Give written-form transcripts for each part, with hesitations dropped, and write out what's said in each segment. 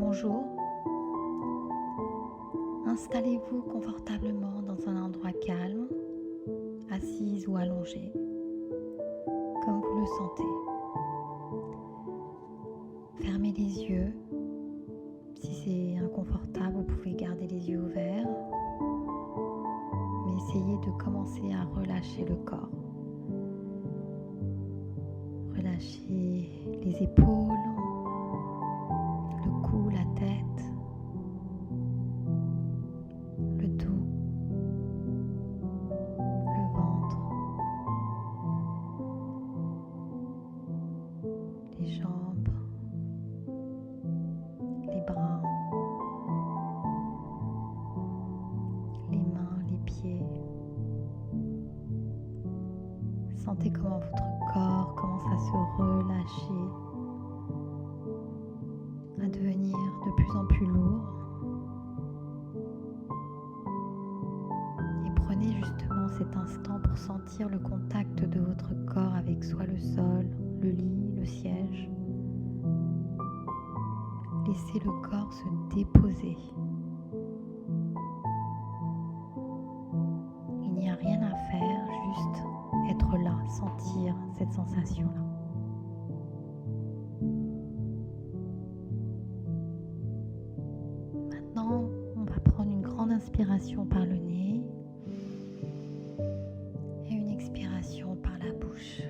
Bonjour, installez-vous confortablement dans un endroit calme, assise ou allongée, comme vous le sentez. Fermez les yeux. Si c'est inconfortable, vous pouvez garder les yeux ouverts, mais essayez de commencer à relâcher le corps. Relâchez les épaules, le cou, la tête, le dos, le ventre, les jambes, les bras, les mains, les pieds. Sentez comment votre corps commence à se relâcher, à devenir de plus en plus lourd. Et prenez justement cet instant pour sentir le contact de votre corps avec soit le sol, le lit, le siège. Laissez le corps se déposer. Il n'y a rien à faire, juste être là, sentir cette sensation-là. Maintenant, on va prendre une grande inspiration par le nez et une expiration par la bouche.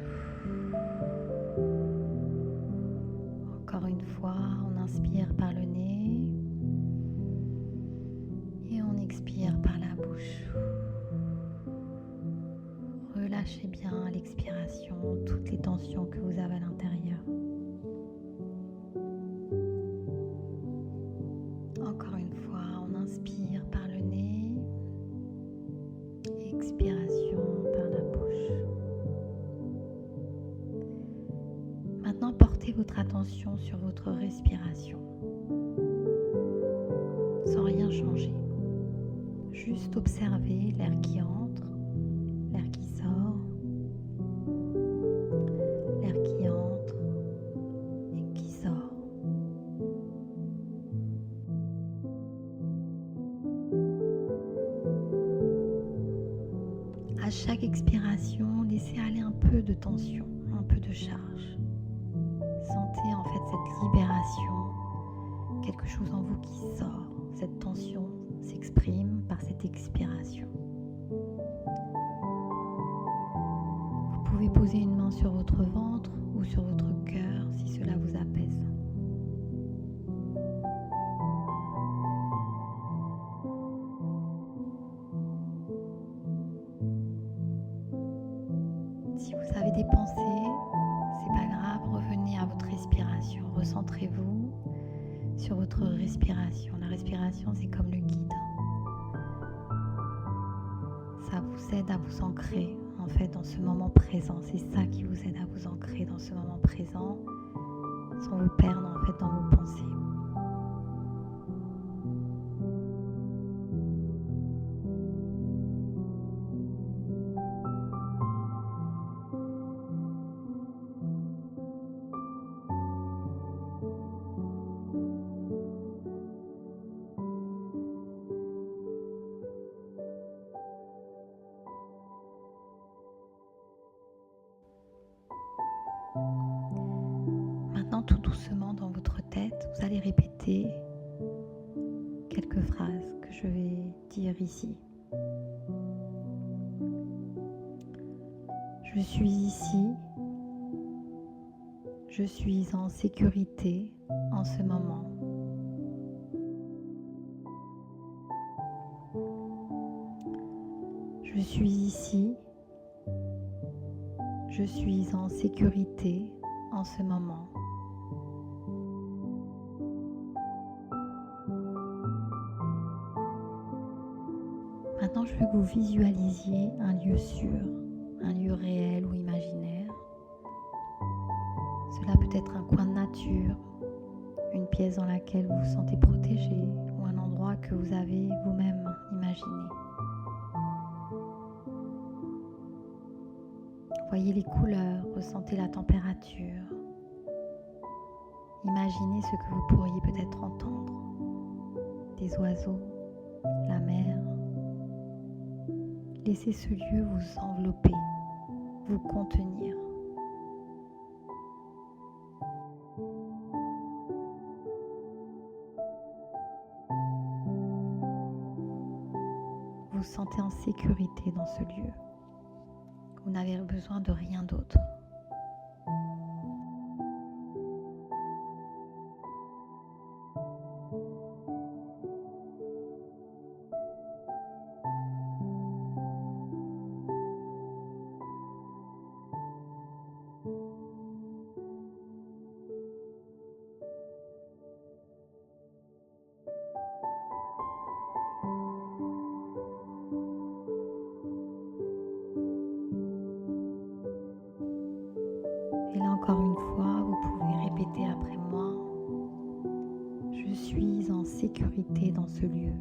Encore une fois, on inspire par le nez et on expire par la bouche. Relâchez bien à l'expiration toutes les tensions que vous avez à l'intérieur. Encore une fois, on inspire par le nez, expiration par la bouche. Maintenant, portez votre attention sur votre respiration, sans rien changer. Juste observez l'air qui entre, l'air qui sort, l'air qui entre et qui sort. À chaque expiration, laissez aller un peu de tension, un peu de charge. Sentez en fait cette libération, quelque chose en vous qui sort. Cette tension s'exprime par cette expiration. Vous pouvez poser une main sur votre ventre ou sur votre cœur si cela vous apaise. Si vous avez des pensées, c'est pas grave, revenez à votre respiration. Recentrez-vous sur votre respiration. La respiration, c'est comme le guide. Ça vous aide à vous ancrer en fait dans ce moment présent. C'est ça qui vous aide à vous ancrer dans ce moment présent sans vous perdre en fait dans vos pensées. Maintenant, tout doucement dans votre tête, vous allez répéter quelques phrases que je vais dire ici. Je suis ici. Je suis en sécurité en ce moment. Je suis ici. Je suis en sécurité en ce moment. Maintenant, je veux que vous visualisiez un lieu sûr, un lieu réel ou imaginaire. Cela peut être un coin de nature, une pièce dans laquelle vous vous sentez protégé ou un endroit que vous avez vous-même imaginé. Voyez les couleurs, ressentez la température. Imaginez ce que vous pourriez peut-être entendre. Des oiseaux, la mer. Laissez ce lieu vous envelopper, vous contenir. Vous vous sentez en sécurité dans ce lieu. Vous n'avez besoin de rien d'autre. Et là encore une fois, vous pouvez répéter après moi. Je suis en sécurité dans ce lieu.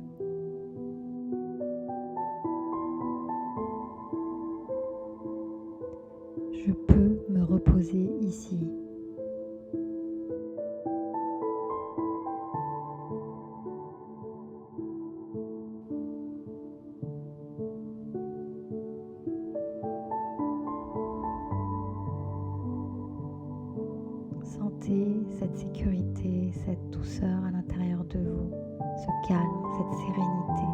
Je peux me reposer ici. Sentez cette sécurité, cette douceur à l'intérieur de vous, ce calme, cette sérénité.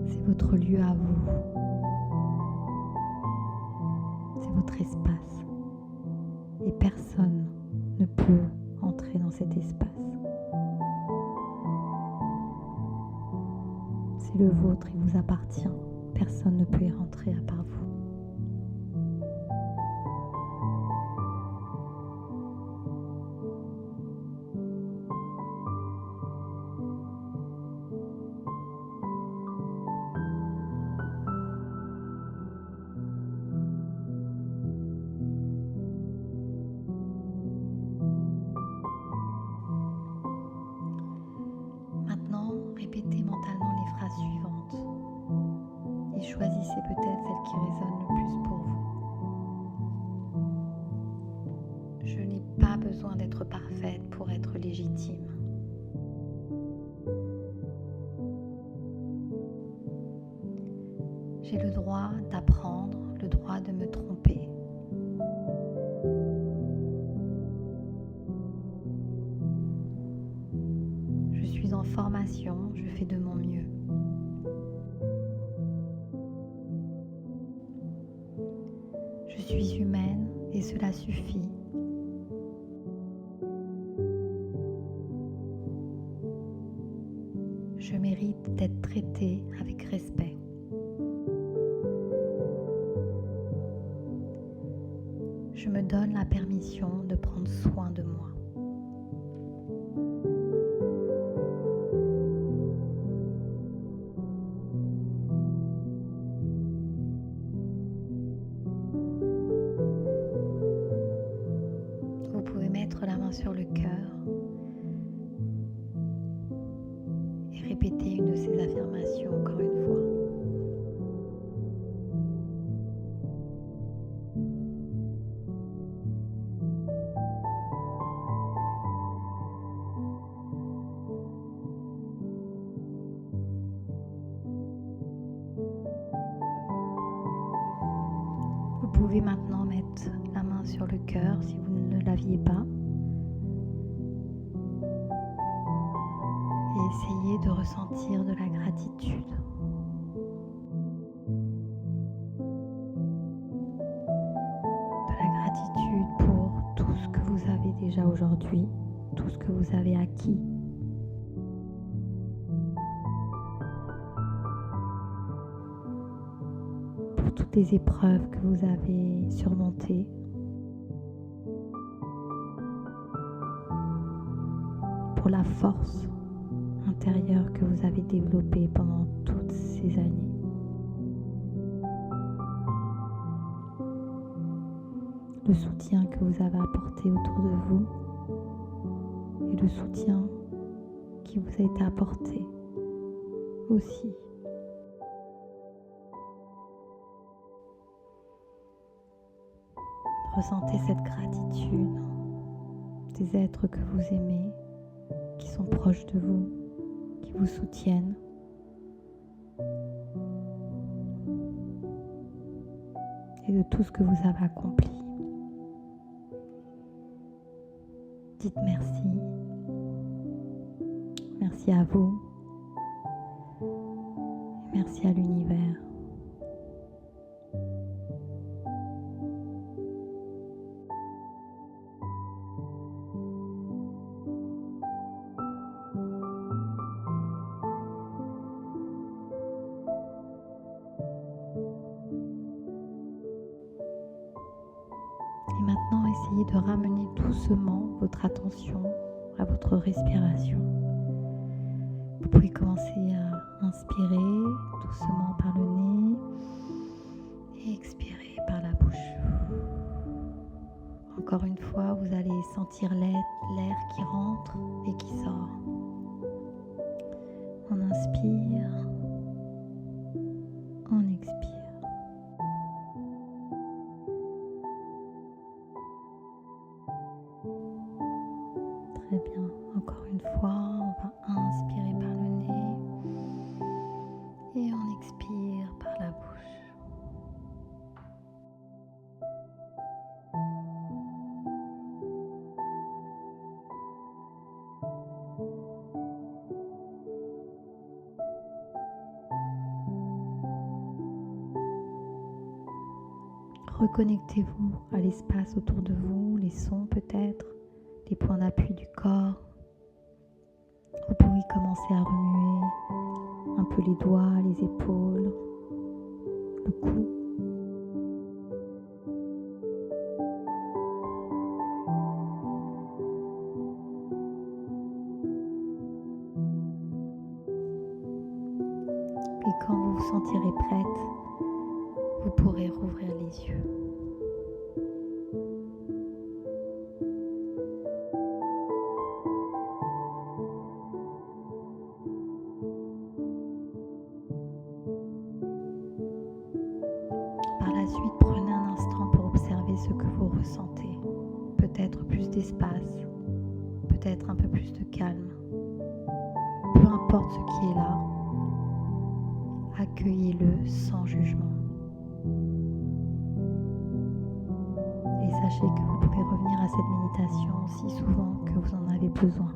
C'est votre lieu à vous. C'est votre espace. Et personne ne peut entrer dans cet espace. C'est le vôtre, il vous appartient. Personne ne peut y rentrer à part vous. Maintenant, répétez mentalement les phrases suivantes et choisissez peut-être celle qui résonne le plus pour vous. Je n'ai pas besoin d'être parfaite pour être légitime. J'ai le droit d'apprendre, le droit de me tromper. Je suis en formation, je fais de mon mieux. Je suis humaine et cela suffit. Je mérite d'être traitée avec respect. Je me donne la permission de prendre soin de moi. Vous pouvez mettre la main sur le cœur et répéter une de ces affirmations encore une fois. Vous pouvez maintenant mettre la main sur le cœur si vous ne l'aviez pas et essayer de ressentir de la gratitude. De la gratitude pour tout ce que vous avez déjà aujourd'hui, tout ce que vous avez acquis. Pour toutes les épreuves que vous avez surmontées. Pour la force intérieure que vous avez développée pendant toutes ces années. Le soutien que vous avez apporté autour de vous et le soutien qui vous a été apporté aussi. Ressentez cette gratitude des êtres que vous aimez, qui sont proches de vous, qui vous soutiennent. Et de tout ce que vous avez accompli. Dites merci. Merci à vous. Et merci à l'univers. Et maintenant, essayez de ramener doucement votre attention à votre respiration. Vous pouvez commencer à inspirer doucement par le nez et expirer par la bouche. Encore une fois, vous allez sentir l'air qui rentre et qui sort. On inspire, on expire. Très bien. Encore une fois, on va inspirer par le nez et on expire par la bouche. Reconnectez-vous à l'espace autour de vous, les sons peut-être, les points d'appui du corps. Vous pouvez commencer à remuer un peu les doigts, les épaules, le cou. Et quand vous vous sentirez prête, vous pourrez rouvrir les yeux. Par la suite, prenez un instant pour observer ce que vous ressentez. Peut-être plus d'espace, peut-être un peu plus de calme. Peu importe ce qui est là, accueillez-le sans jugement. Et sachez que vous pouvez revenir à cette méditation aussi souvent que vous en avez besoin.